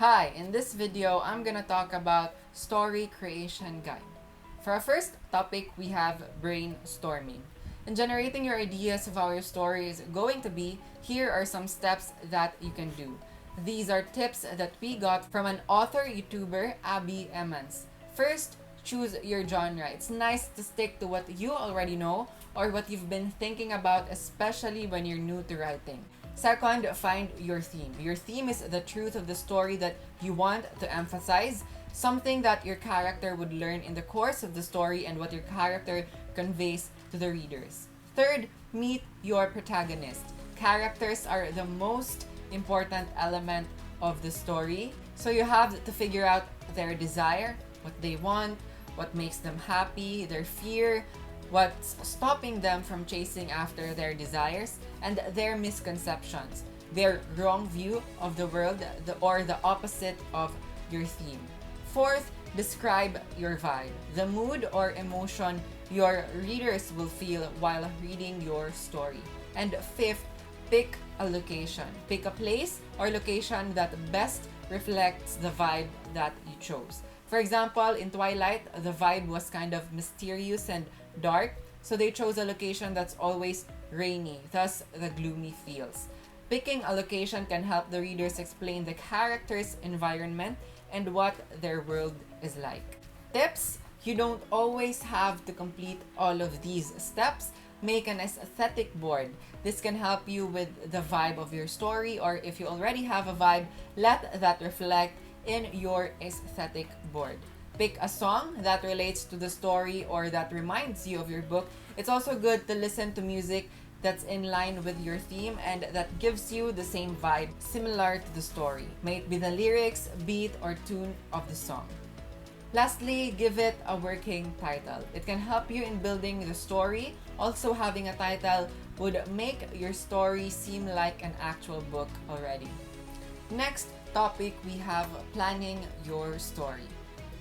Hi, in this video, I'm gonna talk about story creation guide. For our first topic, we have brainstorming. In generating your ideas of how your story is going to be, here are some steps that you can do. These are tips that we got from an author YouTuber, Abbie Emmons. First, choose your genre. It's nice to stick to what you already know or what you've been thinking about, especially when you're new to writing. Second, find your theme. Your theme is the truth of the story that you want to emphasize, something that your character would learn in the course of the story and what your character conveys to the readers. Third, meet your protagonist. Characters are the most important element of the story, so you have to figure out their desire, what they want, what makes them happy, their fear, what's stopping them from chasing after their desires, and their misconceptions, their wrong view of the world, or the opposite of your theme. Fourth, describe your vibe, the mood or emotion your readers will feel while reading your story. And fifth, pick a location. Pick a place or location that best reflects the vibe that you chose. For example, in Twilight, the vibe was kind of mysterious and dark, so they chose a location that's always rainy, thus the gloomy feels. Picking a location can help the readers explain the character's environment and what their world is like. Tips: you don't always have to complete all of these steps. Make an aesthetic board. This can help you with the vibe of your story, or if you already have a vibe, let that reflect in your aesthetic board. Pick a song that relates to the story or that reminds you of your book. It's also good to listen to music that's in line with your theme and that gives you the same vibe similar to the story. May it be the lyrics, beat, or tune of the song. Lastly, give it a working title. It can help you in building the story. Also, having a title would make your story seem like an actual book already. Next topic, we have planning your story.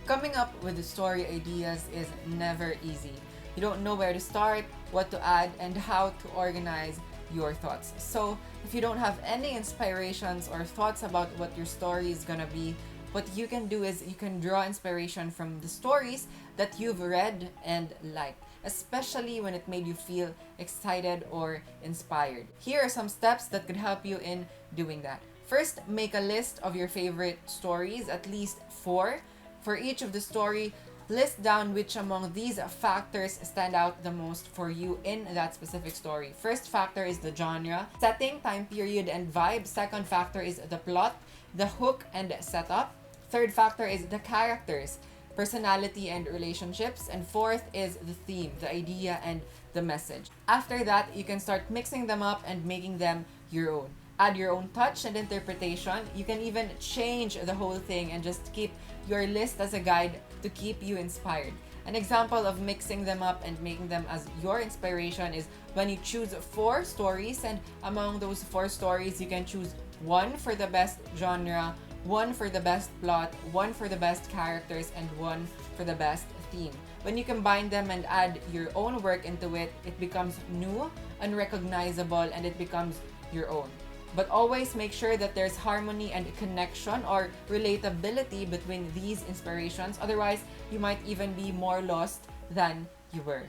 Coming up with the story ideas is never easy. You don't know where to start, what to add, and how to organize your thoughts. So, if you don't have any inspirations or thoughts about what your story is gonna be, what you can do is you can draw inspiration from the stories that you've read and liked, especially when it made you feel excited or inspired. Here are some steps that could help you in doing that. First, make a list of your favorite stories, at least 4. For each of the story, list down which among these factors stand out the most for you in that specific story. First factor is the genre, setting, time period, and vibe. Second factor is the plot, the hook, and setup. Third factor is the characters, personality, and relationships. And fourth is the theme, the idea, and the message. After that, you can start mixing them up and making them your own. Add your own touch and interpretation. You can even change the whole thing and just keep your list as a guide to keep you inspired. An example of mixing them up and making them as your inspiration is when you choose 4 stories, and among those 4 stories, you can choose 1 for the best genre, 1 for the best plot, 1 for the best characters, and 1 for the best theme. When you combine them and add your own work into it, it becomes new, unrecognizable, and it becomes your own. But always make sure that there's harmony and connection or relatability between these inspirations. Otherwise, you might even be more lost than you were.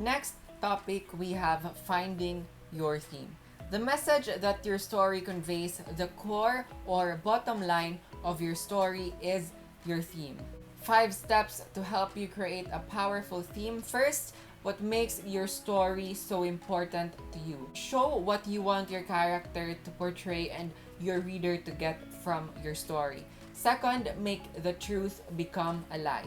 Next topic, we have finding your theme. The message that your story conveys, the core or bottom line of your story, is your theme. 5 steps to help you create a powerful theme. First, what makes your story so important to you. Show what you want your character to portray and your reader to get from your story. Second, make the truth become a lie.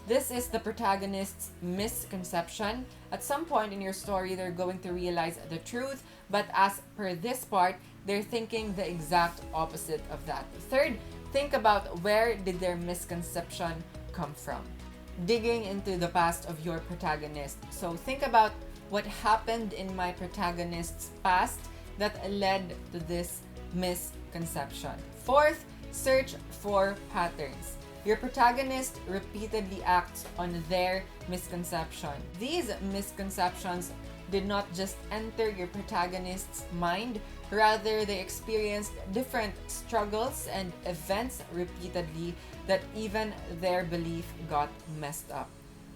This is the protagonist's misconception. At some point in your story, they're going to realize the truth, but as per this part, they're thinking the exact opposite of that. Third, think about where did their misconception come from. Digging into the past of your protagonist. So think about what happened in my protagonist's past that led to this misconception. Fourth, search for patterns. Your protagonist repeatedly acts on their misconception. These misconceptions did not just enter your protagonist's mind, Rather, they experienced different struggles and events repeatedly that even their belief got messed up.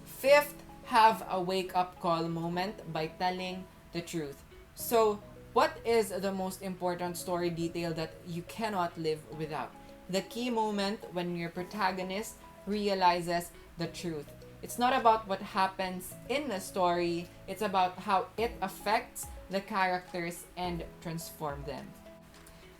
Fifth, have a wake up call moment by telling the truth. So, what is the most important story detail that you cannot live without? The key moment when your protagonist realizes the truth. It's not about what happens in the story, it's about how it affects the characters and transform them.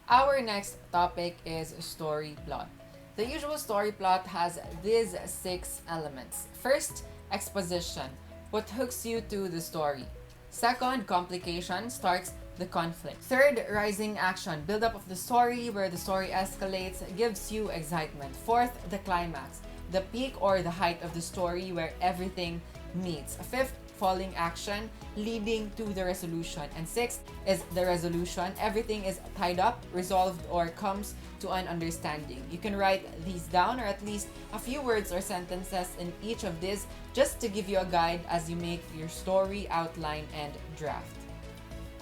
Our next topic is story plot. The usual story plot has these 6 elements. First, exposition, what hooks you to the story. Second, complication, starts the conflict. Third, rising action, build up of the story where the story escalates, gives you excitement. Fourth, the climax, the peak or the height of the story where everything meets. Fifth, falling action, leading to the resolution. And sixth is the resolution. Everything is tied up, resolved, or comes to an understanding. You can write these down, or at least a few words or sentences in each of these, just to give you a guide as you make your story outline and draft.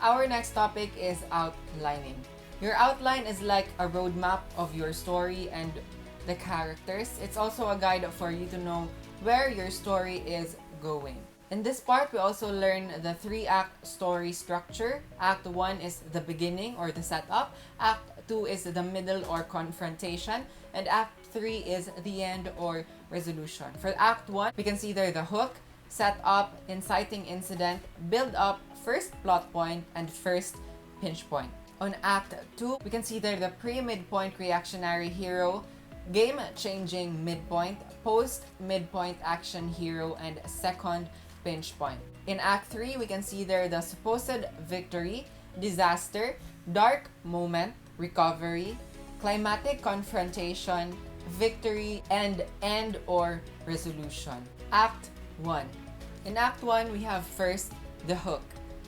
Our next topic is outlining. Your outline is like a roadmap of your story and the characters. It's also a guide for you to know where your story is going. In this part, we also learn the 3-act story structure. Act 1 is the beginning or the setup. Act 2 is the middle or confrontation. And Act 3 is the end or resolution. For Act 1, we consider the hook, setup, inciting incident, build up, first plot point, and first pinch point. On Act 2, we consider the pre-midpoint reactionary hero, game-changing midpoint, post-midpoint action hero, and second pinch point. In Act 3, we consider the supposed victory, disaster, dark moment, recovery, climatic confrontation, victory, and end or resolution. Act 1. In Act 1, we have first the hook,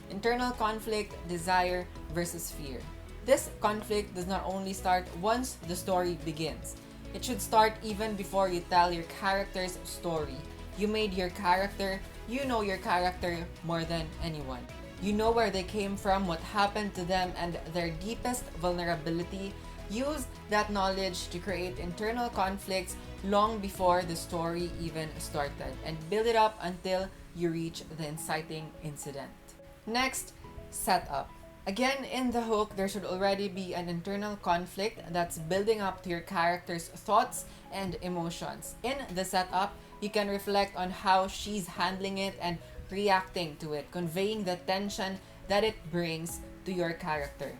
internal conflict, desire versus fear. This conflict does not only start once the story begins. It should start even before you tell your character's story. You made your character, you know your character more than anyone. You know where they came from, what happened to them, and their deepest vulnerability. Use that knowledge to create internal conflicts long before the story even started, and build it up until you reach the inciting incident. Next, setup. Again, in the hook, there should already be an internal conflict that's building up to your character's thoughts and emotions. In the setup, you can reflect on how she's handling it and reacting to it, conveying the tension that it brings to your character.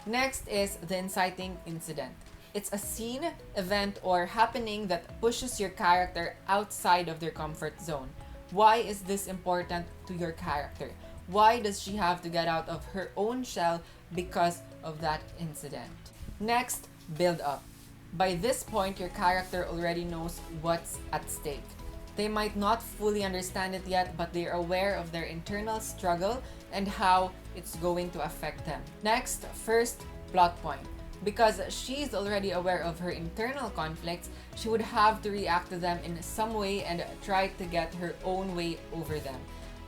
Next is the inciting incident. It's a scene, event, or happening that pushes your character outside of their comfort zone. Why is this important to your character? Why does she have to get out of her own shell because of that incident? Next, build up. By this point, your character already knows what's at stake. They might not fully understand it yet, but they're aware of their internal struggle and how it's going to affect them. Next, first plot point. Because she's already aware of her internal conflicts, she would have to react to them in some way and try to get her own way over them.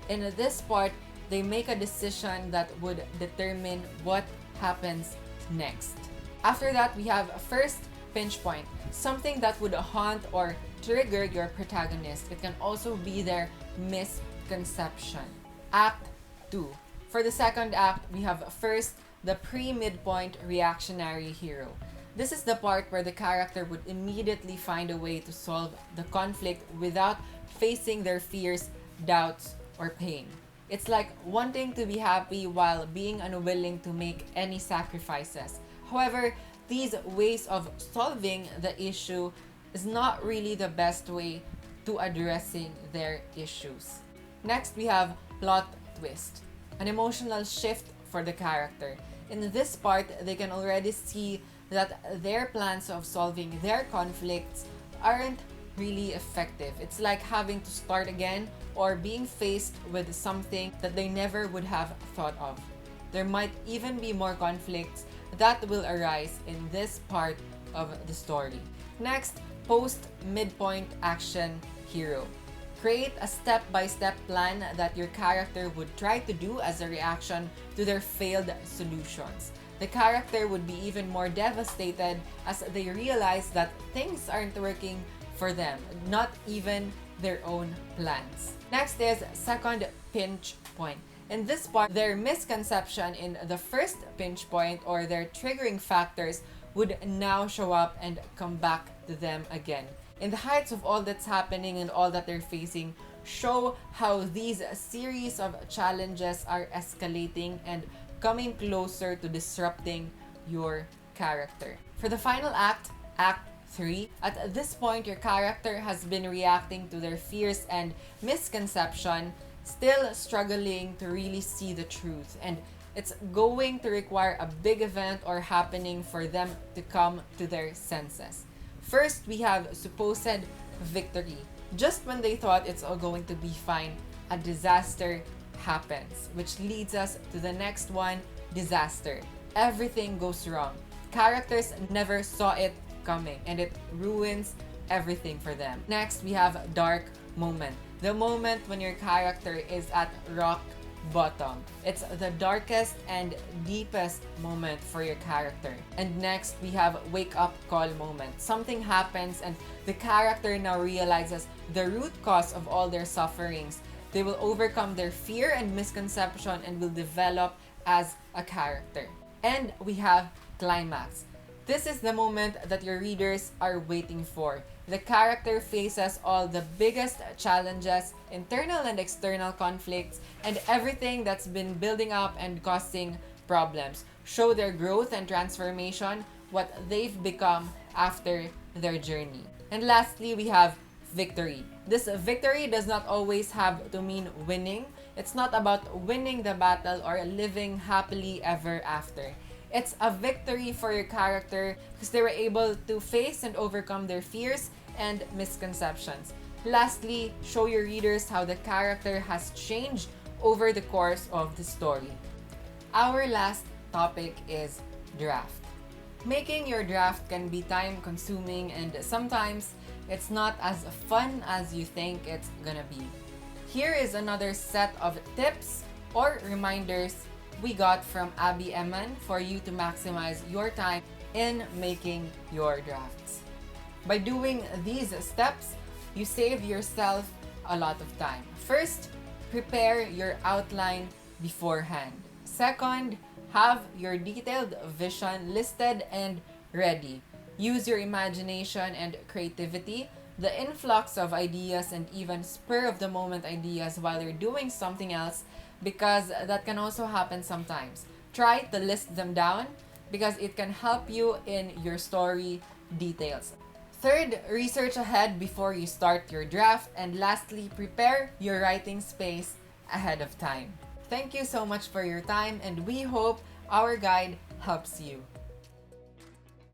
In this part, they make a decision that would determine what happens next. After that, we have a first pinch point, something that would haunt or trigger your protagonist. It can also be their misconception. Act 2. For the second act, we have first the pre-midpoint reactionary hero. This is the part where the character would immediately find a way to solve the conflict without facing their fears, doubts, or pain. It's like wanting to be happy while being unwilling to make any sacrifices. However, these ways of solving the issue is not really the best way to addressing their issues. Next, we have plot twist, an emotional shift for the character. In this part, they can already see that their plans of solving their conflicts aren't really effective. It's like having to start again or being faced with something that they never would have thought of. There might even be more conflicts that will arise in this part of the story. Next, post-midpoint action hero. Create a step-by-step plan that your character would try to do as a reaction to their failed solutions. The character would be even more devastated as they realize that things aren't working for them, not even their own plans. Next is second pinch point. In this part, their misconception in the first pinch point or their triggering factors would now show up and come back to them again. In the heights of all that's happening and all that they're facing, show how these series of challenges are escalating and coming closer to disrupting your character. For the final act, Act 3, at this point, your character has been reacting to their fears and misconception, still struggling to really see the truth. And it's going to require a big event or happening for them to come to their senses. First, we have supposed victory. Just when they thought it's all going to be fine, a disaster happens, which leads us to the next one, disaster. Everything goes wrong. Characters never saw it coming and it ruins everything for them. Next, we have dark moment. The moment when your character is at rock bottom. It's the darkest and deepest moment for your character. And next, we have wake up call moment. Something happens and the character now realizes the root cause of all their sufferings. They will overcome their fear and misconception and will develop as a character. And we have climax. This is the moment that your readers are waiting for. The character faces all the biggest challenges, internal and external conflicts, and everything that's been building up and causing problems. Show their growth and transformation, what they've become after their journey. And lastly, we have victory. This victory does not always have to mean winning. It's not about winning the battle or living happily ever after. It's a victory for your character because they were able to face and overcome their fears and misconceptions. Lastly, show your readers how the character has changed over the course of the story. Our last topic is draft. Making your draft can be time-consuming and sometimes it's not as fun as you think it's gonna be. Here is another set of tips or reminders we got from Abbie Emmons for you to maximize your time in making your drafts. By doing these steps, you save yourself a lot of time. First, prepare your outline beforehand. Second, have your detailed vision listed and ready. Use your imagination and creativity, the influx of ideas and even spur of the moment ideas while you're doing something else, because that can also happen sometimes. Try to list them down because it can help you in your story details. Third, research ahead before you start your draft. And lastly, prepare your writing space ahead of time. Thank you so much for your time and we hope our guide helps you.